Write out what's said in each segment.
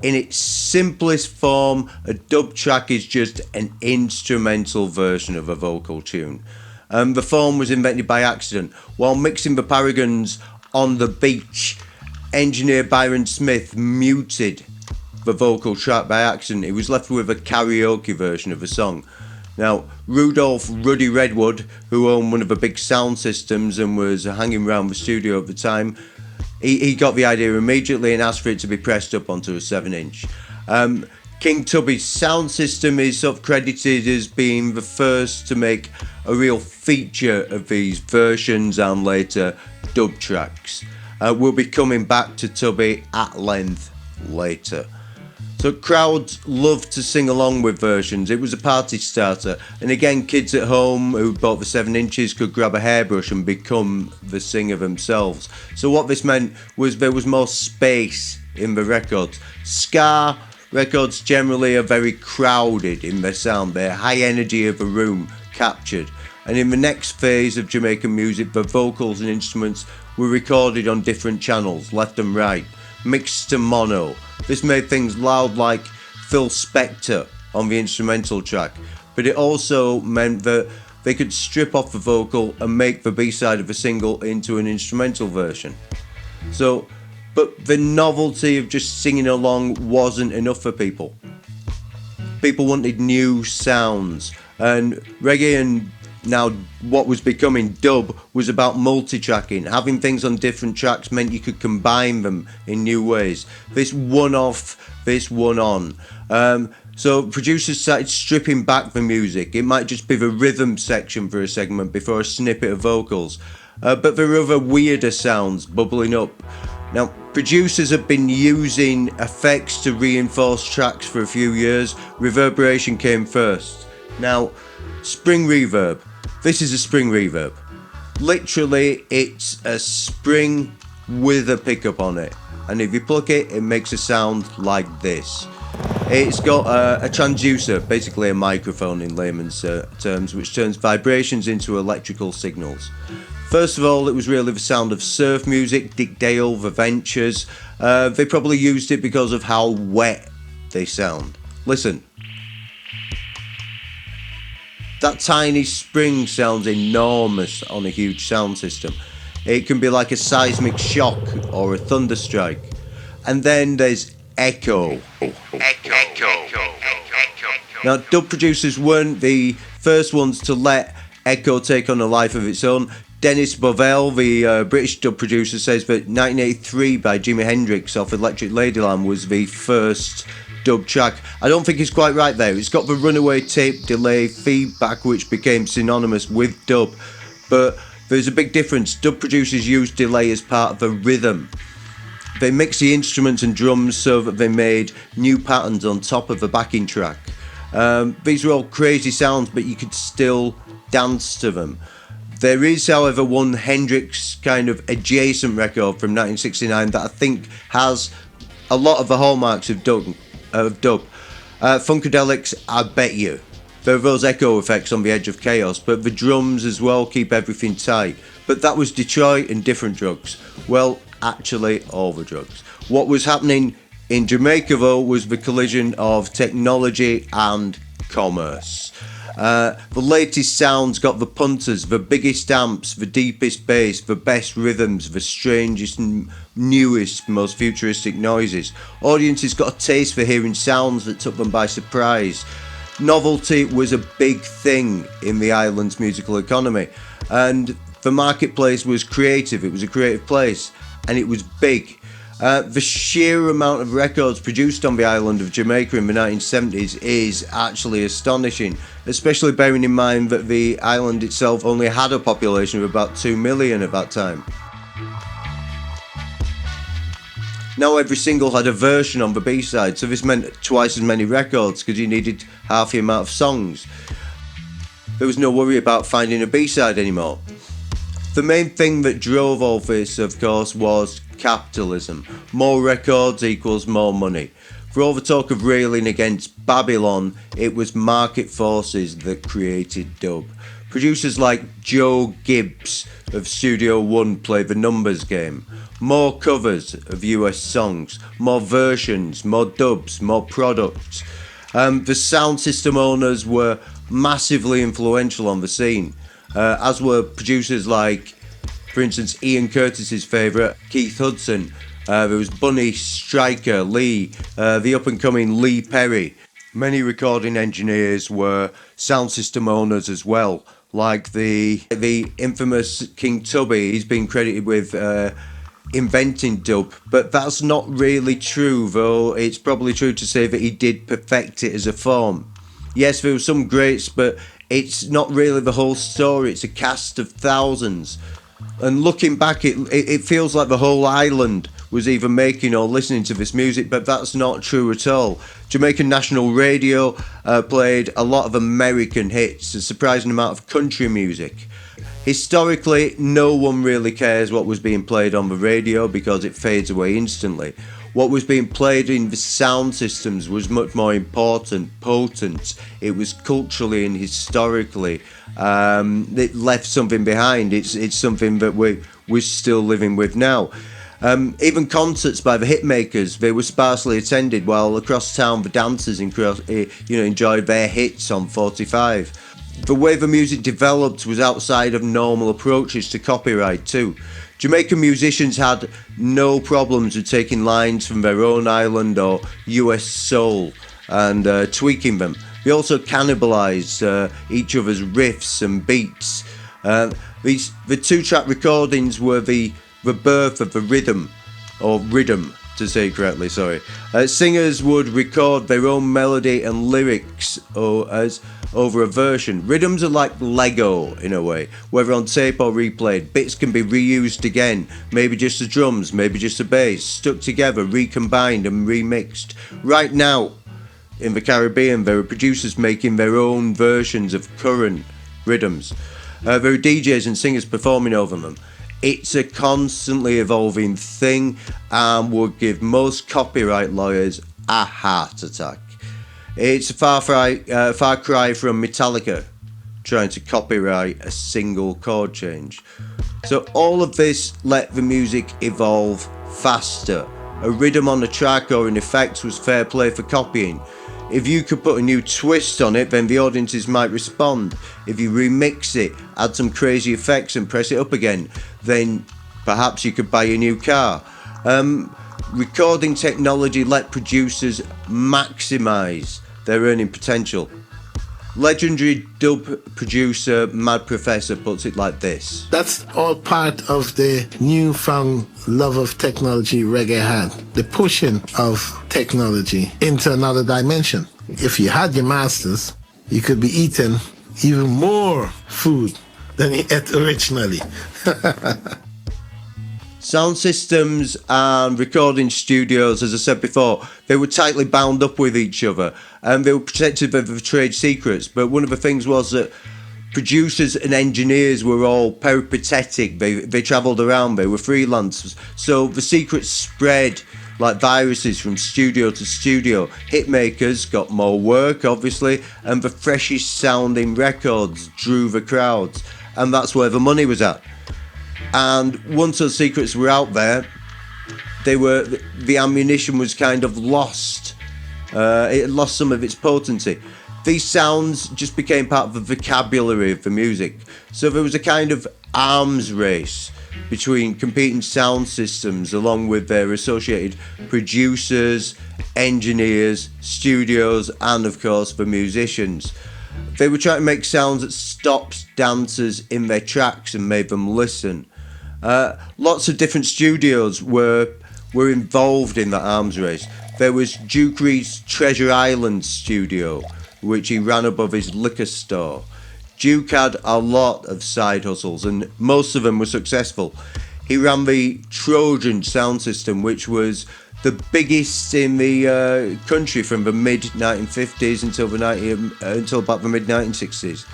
In its simplest form, a dub track is just an instrumental version of a vocal tune. The form was invented by accident. While mixing the Paragons on the beach, engineer Byron Smith muted the vocal track by accident. He was left with a karaoke version of the song. Now, Rudolph Ruddy Redwood, who owned one of the big sound systems and was hanging around the studio at the time, he got the idea immediately and asked for it to be pressed up onto a 7-inch. King Tubby's sound system is sort of credited as being the first to make a real feature of these versions and later dub tracks. We'll be coming back to Tubby at length later. So crowds loved to sing along with versions. It was a party starter, and again, kids at home who bought the 7 inches could grab a hairbrush and become the singer themselves. So what this meant was there was more space in the records. Ska records generally are very crowded in their sound. Their high energy of a room captured. And in the next phase of Jamaican music, the vocals and instruments were recorded on different channels, left and right, mixed to mono. This made things loud like Phil Spector on the instrumental track, but it also meant that they could strip off the vocal and make the B-side of a single into an instrumental version. But the novelty of just singing along wasn't enough for people. People wanted new sounds, and reggae and now what was becoming dub was about multitracking. Having things on different tracks meant you could combine them in new ways. This one off, this one on. So producers started stripping back the music. It might just be the rhythm section for a segment before a snippet of vocals. But there were other weirder sounds bubbling up. Now, producers have been using effects to reinforce tracks for a few years. Reverberation came first. Now, spring reverb. This is a spring reverb. Literally, it's a spring with a pickup on it. And if you pluck it, it makes a sound like this. It's got a transducer, basically a microphone in layman's terms, which turns vibrations into electrical signals. First of all, it was really the sound of surf music, Dick Dale, The Ventures. They probably used it because of how wet they sound. Listen. That tiny spring sounds enormous on a huge sound system. It can be like a seismic shock or a thunderstrike. And then there's echo. Now, dub producers weren't the first ones to let echo take on a life of its own. Dennis Bovell, the British dub producer, says that 1983 by Jimi Hendrix off Electric Ladyland was the first dub track. I don't think he's quite right there. It's got the runaway tape delay feedback, which became synonymous with dub. But there's a big difference. Dub producers use delay as part of the rhythm. They mix the instruments and drums so that they made new patterns on top of the backing track. These were all crazy sounds, but you could still dance to them. There is, however, one Hendrix kind of adjacent record from 1969 that I think has a lot of the hallmarks of dub. Funkadelics, I bet you. There are those echo effects on the edge of chaos, but the drums as well keep everything tight. But that was Detroit and different drugs. Well, actually, all the drugs. What was happening in Jamaica, though, was the collision of technology and commerce. The latest sounds got the punters, the biggest amps, the deepest bass, the best rhythms, the strangest, newest, most futuristic noises. Audiences got a taste for hearing sounds that took them by surprise. Novelty was a big thing in the island's musical economy, and the marketplace was creative. It was a creative place, and it was big. The sheer amount of records produced on the island of Jamaica in the 1970s is actually astonishing, especially bearing in mind that the island itself only had a population of about 2 million at that time. Now every single had a version on the B-side, so this meant twice as many records because you needed half the amount of songs. There was no worry about finding a B-side anymore. The main thing that drove all this, of course, was capitalism. More records equals more money. For all the talk of railing against Babylon, it was market forces that created dub. Producers like Joe Gibbs of Studio One played the numbers game. more covers of US songs, more versions, more dubs, more products. The sound system owners were massively influential on the scene, as were producers like, for instance, Ian Curtis's favourite, Keith Hudson. There was Bunny Stryker, Lee, the up-and-coming Lee Perry. Many recording engineers were sound system owners as well, like the infamous King Tubby. He's been credited with inventing dub, but that's not really true, though it's probably true to say that he did perfect it as a form. Yes, there were some greats, but it's not really the whole story. It's a cast of thousands. And looking back, it feels like the whole island was either making or listening to this music, but that's not true at all. Jamaican National Radio played a lot of American hits, a surprising amount of country music. Historically, no one really cares what was being played on the radio because it fades away instantly. What was being played in the sound systems was much more important, potent. It was culturally and historically. It left something behind. It's something that we're still living with now. Even concerts by the hitmakers, they were sparsely attended, while across town the dancers enjoyed their hits on 45. The way the music developed was outside of normal approaches to copyright too. Jamaican musicians had no problems with taking lines from their own island or US soul and tweaking them. They also cannibalised each other's riffs and beats. The 2-track recordings were the birth of the rhythm, or rhythm to say correctly, sorry. Singers would record their own melody and lyrics over a version. Rhythms are like Lego in a way, whether on tape or replayed. Bits can be reused again, maybe just the drums, maybe just the bass, stuck together, recombined and remixed. Right now, in the Caribbean, there are producers making their own versions of current rhythms. There are DJs and singers performing over them. It's a constantly evolving thing and would give most copyright lawyers a heart attack. It's a far cry from Metallica trying to copyright a single chord change. So all of this let the music evolve faster. A rhythm on a track or an effect was fair play for copying. If you could put a new twist on it, then the audiences might respond. If you remix it, add some crazy effects and press it up again, then perhaps you could buy a new car. Recording technology let producers maximise their earning potential. Legendary dub producer Mad Professor puts it like this. That's all part of the newfound love of technology reggae had. The pushing of technology into another dimension. If you had your masters, you could be eating even more food than you ate originally. Sound systems and recording studios, as I said before, they were tightly bound up with each other and they were protected by the trade secrets. But one of the things was that producers and engineers were all peripatetic. They travelled around, they were freelancers. So the secrets spread like viruses from studio to studio. Hitmakers got more work, obviously, and the freshest sounding records drew the crowds. And that's where the money was at. And once those secrets were out there, the ammunition was kind of lost. It lost some of its potency. These sounds just became part of the vocabulary of the music. So there was a kind of arms race between competing sound systems along with their associated producers, engineers, studios, and of course the musicians. They were trying to make sounds that stopped dancers in their tracks and made them listen. Lots of different studios were involved in that arms race. There was Duke Reid's Treasure Island studio, which he ran above his liquor store. Duke had a lot of side hustles and most of them were successful. He ran the Trojan sound system, which was the biggest in the country from the mid-1950s until about the mid-1960s.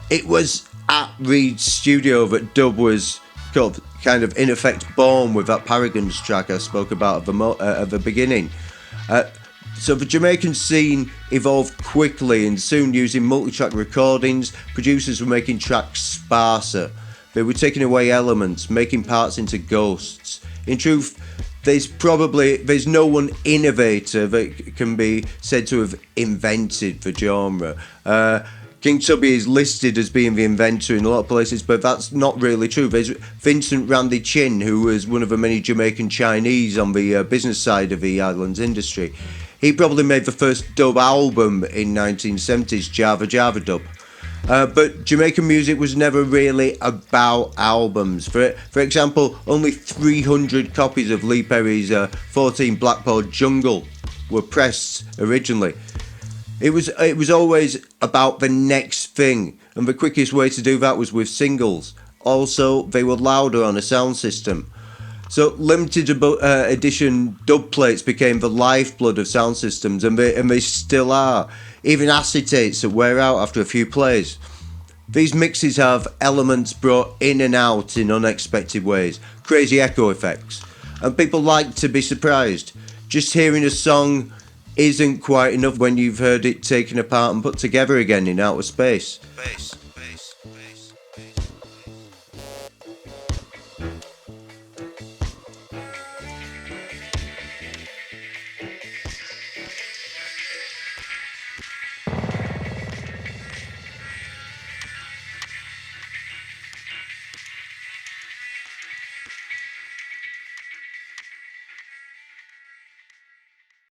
It was at Reid's studio that dub was kind of in effect born with that Paragons track I spoke about at the beginning. So the Jamaican scene evolved quickly and soon using multi-track recordings, producers were making tracks sparser. They were taking away elements, making parts into ghosts. In truth, there's no one innovator that can be said to have invented the genre. King Tubby is listed as being the inventor in a lot of places, but that's not really true. There's Vincent Randy Chin, who was one of the many Jamaican Chinese on the business side of the island's industry. He probably made the first dub album in 1970s, Java Java Dub. But Jamaican music was never really about albums. For example, only 300 copies of Lee Perry's 14 Blackboard Jungle were pressed originally. It was always about the next thing, and the quickest way to do that was with singles. Also, they were louder on a sound system. So limited edition dub plates became the lifeblood of sound systems, and they still are. Even acetates that wear out after a few plays. These mixes have elements brought in and out in unexpected ways, crazy echo effects, and people like to be surprised. Just hearing a song isn't quite enough when you've heard it taken apart and put together again in outer space.